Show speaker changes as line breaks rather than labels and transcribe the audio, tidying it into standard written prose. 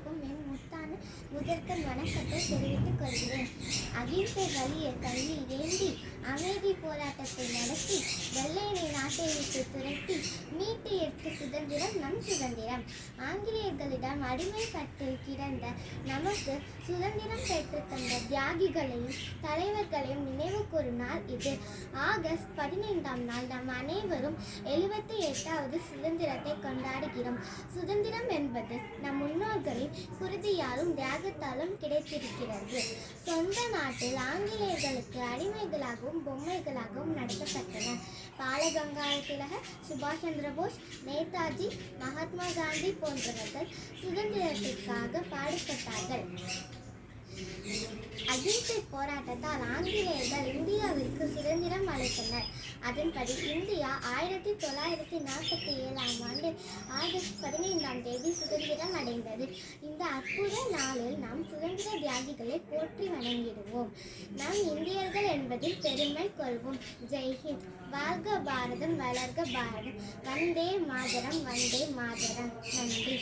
எல்லோருக்கும் என் முத்தான முதற்கண் வணக்கத்தை தெரிவித்துக் கொள்கிறேன். அகிம்சை வழிய கையில் ஏந்தி அமைதி போராட்டத்தை நடத்தி வெள்ளையனை நாட்டை விட்டு துரத்தி மீட்டு எடுத்த சுதந்திரம் நம் சுதந்திரம். ஆங்கிலேயர்களிடம் அடிமைப்பட்டு கிடந்த நமக்கு சுதந்திரம் பெற்று தந்த தியாகிகளையும் தலைவர்களையும் நினைவு கூறும் நாள் இது. ஆகஸ்ட் 15ஆம் நாள் நம் அனைவரும் 78வது சுதந்திரத்தை கொண்டாடுகிறோம். சுதந்திரம் என்பது நம் முன்னோர்களின் குருதியாலும் தியாகத்தாலும் கிடைத்திருக்கிறது. சொந்த நாட்டில் ஆங்கிலேயர்களுக்கு அடிமைகளாகவும் பொம்மைகளாகவும் நடத்தப்பட்டனர். பாலகங்காதர திலகர், சுபாஷ் சந்திர போஸ், நேதாஜி, மகாத்மா காந்தி போன்றவர்கள் சுதந்திரத்திற்காக பாடுபட்டார்கள். அகிம்சை போராட்டத்தால் ஆங்கிலேயர்கள் இந்தியாவிற்கு சுதந்திரம் அளித்தனர். அதன்படி இந்தியா 1947ஆம் ஆண்டு ஆகஸ்ட் 15ஆம் தேதி சுதந்திரம் அடைந்தது. இந்த அற்புத நாளில் நாம் சுதந்திர தியாகிகளை போற்றி வணங்கிடுவோம். நாம் இந்தியர்கள் என்பதில் பெருமை கொள்வோம். ஜெய்ஹிந்த். வாழ்க பாரதம், வளர்க பாரதம். வந்தே மாதரம், வந்தே மாதரம். நன்றி.